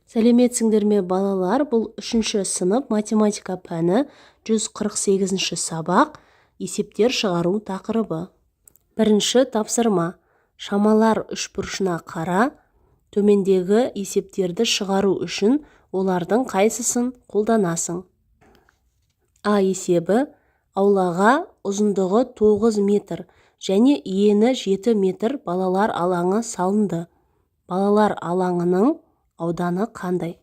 Сәлеметсіңдер ме балалар, бұл 3-ші сынып математика пәні 148-ші сабақ есептер шығару тақырыбы. Бірінші тапсырма. Шамалар үшбұрышына қара, төмендегі есептерді шығару үшін олардың қайсысын қолданасың? А есебі: аулаға ұзындығы 9 метр және ені 7 метр балалар алаңы салынды. Балалар алаңының ауданы қандай?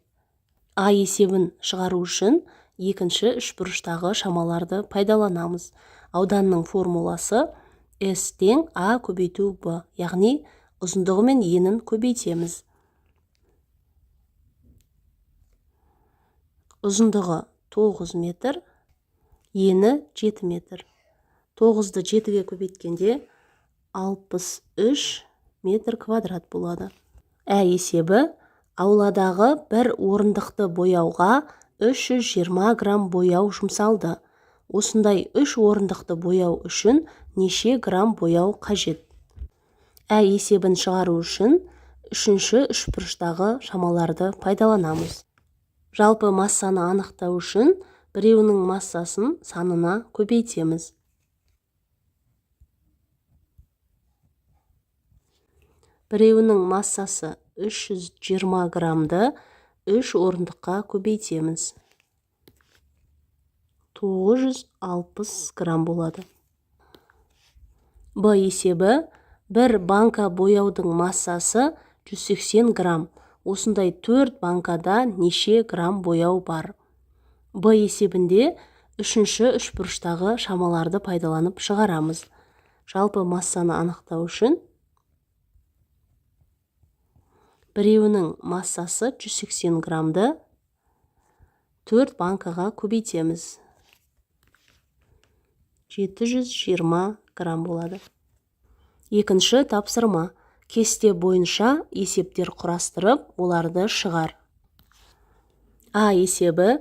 А есебін шығару үшін екінші үшбұрыштағы шамаларды пайдаланамыз. Ауданның формуласы S тең А көбейту Б, яғни ұзындығы мен енін көбейтеміз. Ұзындығы 9 метр, ені 7 метр. 9-ды 7-ге көбейткенде 63 метр квадрат болады. Ә есебі: ауладағы бір орындықты бояуға 320 грамм бояу жұмсалды. Осындай 3 орындықты бояу үшін неше грамм бояу қажет? Ә есебін шығару үшін үшінші үшбұрыштағы шамаларды пайдаланамыз. Жалпы массаны анықтау үшін біреуінің массасын санына көбейтеміз. Біреуінің массасы 320 граммды 3 орындыққа көбейтеміз. 960 грамм болады. Б есебі: бір банка бояудың массасы 180 грамм. Осындай 4 банкада неше грамм бояу бар? Б есебінде үшінші үшбұрыштағы шамаларды пайдаланып шығарамыз. Жалпы массаны анықтау үшін біреуінің массасы 180 граммды 4 банкаға көбейтеміз. 720 грамм болады. Екінші тапсырма. Кесте бойынша есептер құрастырып, оларды шығар. А есебі: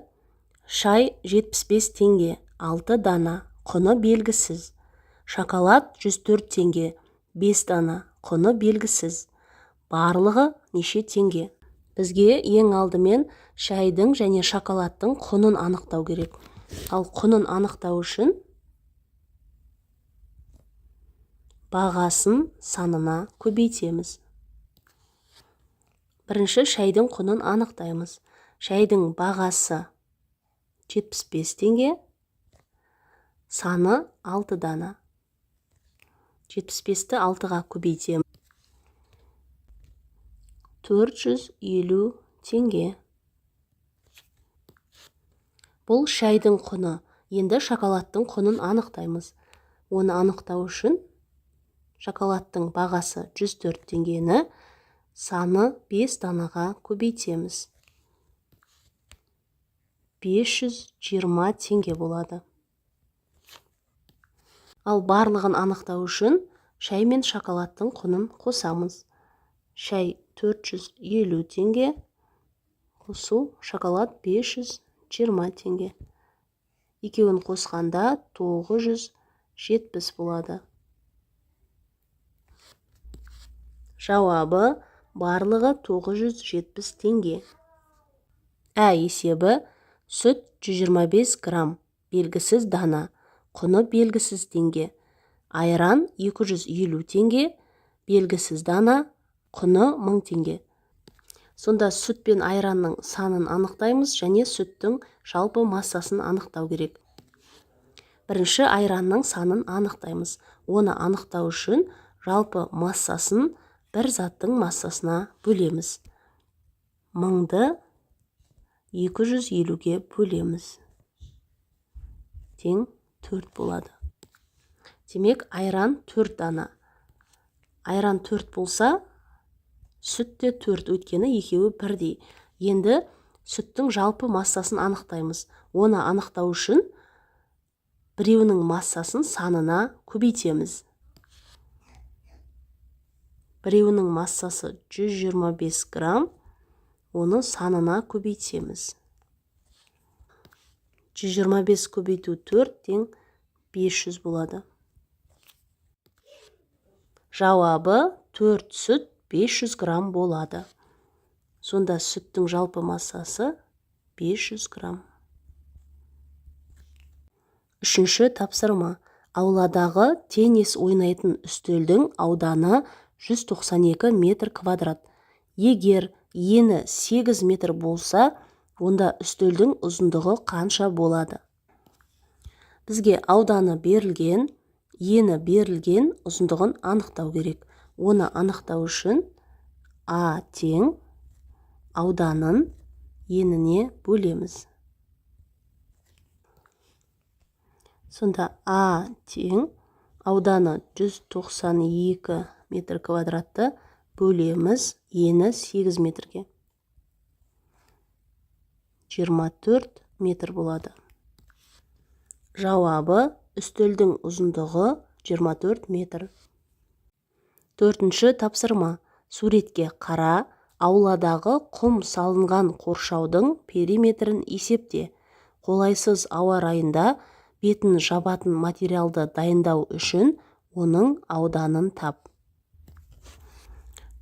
шай 75 теңге, 6 дана, құны белгісіз. Шоколад 104 теңге, 5 дана, құны белгісіз. Барлығы неше теңге? Бізге ең алдымен шайдың және шоколадтың құнын анықтау керек. Ал құнын анықтау үшін бағасын санына көбейтеміз. Бірінші шайдың құнын анықтаймыз. Шайдың бағасы 75 теңге, саны 6 дана. 75-ті 6-ға көбейтеміз. 450 теңге. Бұл шайдың құны. Енді шоколадтың құнын анықтаймыз. Оны анықтау үшін шоколадтың бағасы 104 теңгені саны 5 данаға көбейтеміз. 520 теңге болады. Ал барлығын анықтау үшін шай мен шоколадтың құнын қосамыз. Шай 450 теңге, қосу шоколад 520 теңге. Екеуін қосқанда 970 болады. Жауабы: барлығы 970 теңге. Ә есебі: сүт 125 грамм, белгісіз дана, құны белгісіз теңге. Айран 250 теңге, белгісіз дана, құны 1000 теңге. Сонда сүт пен айранның санын анықтаймыз және сүттің жалпы массасын анықтау керек. Бірінші айранның санын анықтаймыз. Оны анықтау үшін жалпы массасын бір заттың массасына бөлеміз. 1000-ды 250-ге бөлеміз. Тең 4 болады. Демек, айран 4 дана. Айран 4 болса, сүт те 4, өйткені екеуі бірдей. Енді сүттің жалпы массасын анықтаймыз. Оны анықтау үшін біреуінің массасын санына көбейтеміз. Біреуінің массасы 125 грамм, оны санына көбейтеміз. 125 көбейту 4 тең 500 болады. Жауабы: 4 сүт 500 грамм болады. Сонда сүттің жалпы массасы 500 грамм. Үшінші тапсырма. Ауладағы теннис ойнайтын үстелдің ауданы 192 метр квадрат. Егер ені 8 метр болса, онда үстелдің ұзындығы қанша болады? Бізге ауданы берілген, ені берілген, ұзындығын анықтау керек. Оны анықтау үшін А тең ауданын еніне бөлеміз. Сонда А тең ауданы 192 метр квадратты бөлеміз ені 8 метрге. 24 метр болады. Жауабы үстелдің ұзындығы 24 метр. Төртінші тапсырма. Суретке қара, ауладағы құм салынған қоршаудың периметрін есепте. Қолайсыз ауа райында бетін жабатын материалды дайындау үшін оның ауданын тап.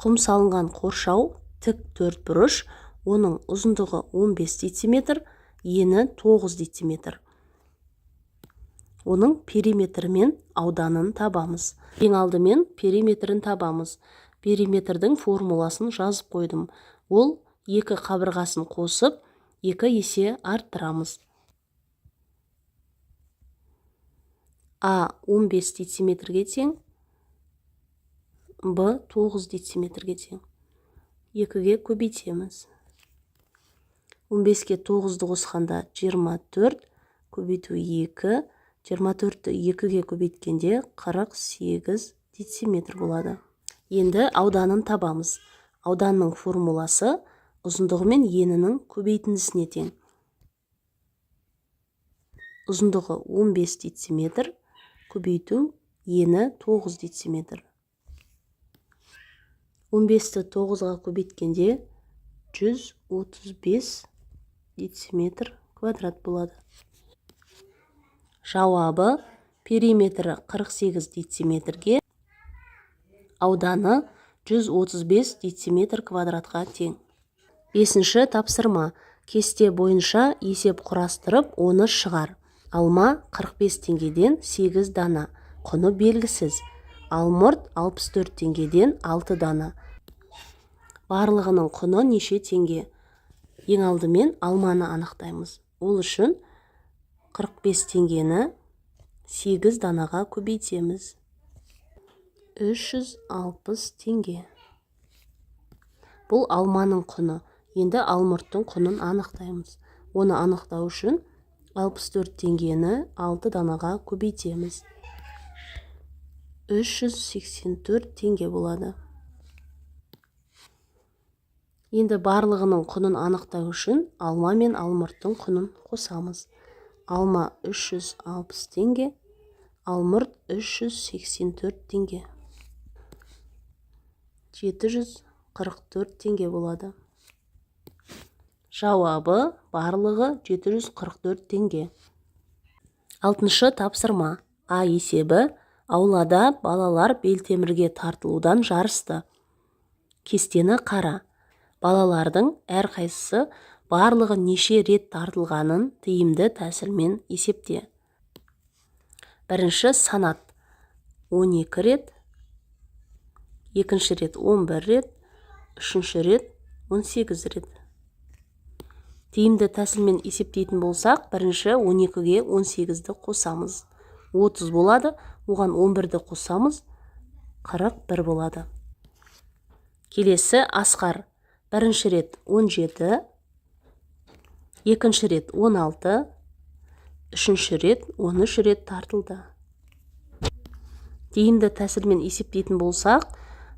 Құм салынған қоршау тік төртбұрыш, оның ұзындығы 15 дециметр, ені 9 дециметр. Оның периметрі мен ауданын табамыз. Ең алдымен периметрін табамыз. Периметрдің формуласын жазып қойдым. Ол екі қабырғасын қосып, 2 есе арттырамыз. А 15 дециметрге тең, Б 9 дециметрге тең. 2-ге көбейтеміз. 15-ке 9-ды қосқанда 24, көбейту 2, 24-ті 2-ге көбейткенде 48 дециметр болады. Енді ауданын табамыз. Ауданның формуласы ұзындығы мен енінің көбейтіндісіне тең. Ұзындығы 15 дециметр, көбейту ені 9 дециметр. 15-ті 9-ға көбейткенде 135 дециметр квадрат болады. Жауабы периметрі 48 дециметрге, ауданы 135 дециметр квадратқа тең. Бесінші тапсырма. Кесте бойынша есеп құрастырып, оны шығар. Алма 45 теңгеден 8 дана, құны белгісіз. Алмұрт 64 теңгеден 6 дана. Барлығының құны неше теңге? Ең алдымен алманы анықтаймыз. Ол үшін 45 теңгені 8 данаға көбейтеміз. 360 теңге. Бұл алманың құны. Енді алмұрттың құнын анықтаймыз. Оны анықтау үшін 64 теңгені 6 данаға көбейтеміз. 384 теңге болады. Енді барлығының құнын анықтау үшін алма мен алмұрттың құнын қосамыз. Алма 360 теңге, алмұрт 384 теңге. 744 теңге болады. Жауабы барлығы 744 теңге. Алтыншы тапсырма. А есебі. Аулада балалар белтемірге тартылудан жарысты. Кестені қара. Балалардың әрқайсысы барлығы неше рет тартылғанын тиімді тәсілмен есепте. Бірінші санат 12 рет, екінші рет 11 рет, үшінші рет 18 рет. Тиімді тәсілмен есептейтін болсақ, бірінші 12-ге 18-ді қосамыз. 30 болады, оған 11-ді қосамыз, 41 болады. Келесі Асқар. Бірінші рет 17, екінші рет 16, үшінші рет 13 рет тартылды. Тиімді тәсілмен есептейтін болсақ,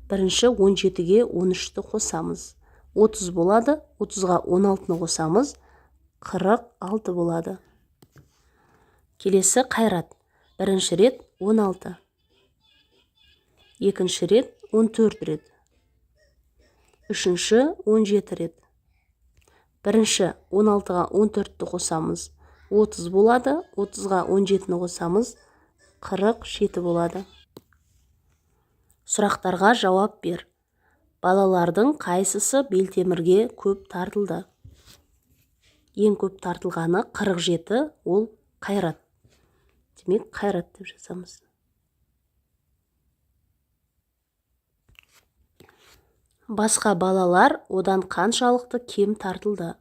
бірінші 17-ге 13-ті қосамыз. 30 болады, 30-ға 16-ны қосамыз, 46 болады. Келесі Қайрат. Бірінші рет 16, екінші рет 14 рет, үшінші 17 рет. Бірінші 16-ға 14-ті қосамыз, 30 болады, 30-ға 17-ні қосамыз, 47 болады. Сұрақтарға жауап бер. Балалардың қайсысы Белтемірге көп тартылды? Ең көп тартылғаны 47, ол Қайрат. Демек, Қайрат деп жазамыз. Басқа балалар одан қаншалықты кем тартылды?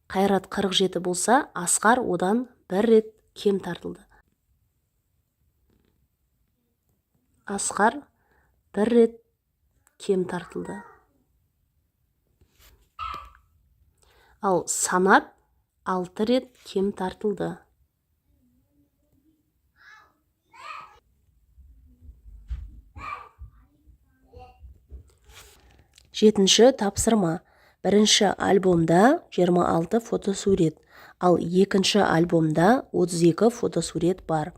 Қайрат 47 болса, Асқар одан бір рет кем тартылды. Асқар бір рет кем тартылды. Ал Санат 6 рет кем тартылды. Жетінші тапсырма. Бірінші альбомда 26 фотосурет, ал екінші альбомда 32 фотосурет бар.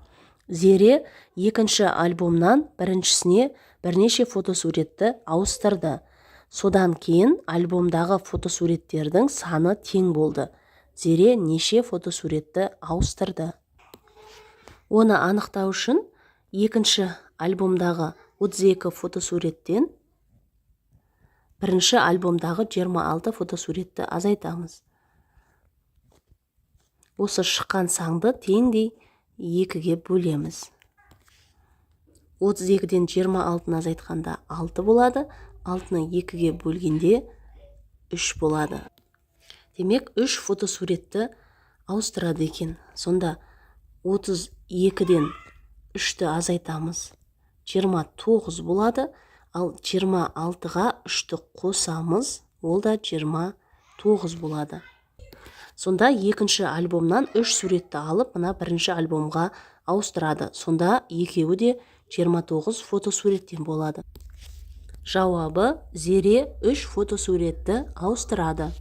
Зере екінші альбомнан біріншісіне бірнеше фотосуретті ауыстырды. Содан кейін альбомдағы фотосуреттердің саны тең болды. Зере неше фотосуретті ауыстырды? Оны анықтау үшін екінші альбомдағы 32 фотосуреттен бірінші альбомдағы 26 фотосуретті азайтамыз. Осы шыққан санды теңдей 2-ге бөлеміз. 32-ден 26-ны азайтқанда 6 болады, 6-ны 2-ге бөлгенде 3 болады. Демек, 3 фотосуретті ауыстырады екен. Сонда 32-ден 3-ті азайтамыз. 29 болады. Ал 26-ға 3-ті қосамыз, ол да 29 болады. Сонда екінші альбомнан 3 суретті алып, мына бірінші альбомға ауыстырады. Сонда екеуі де 29 фотосуреттен болады. Жауабы: Зере 3 фотосуретті ауыстырады.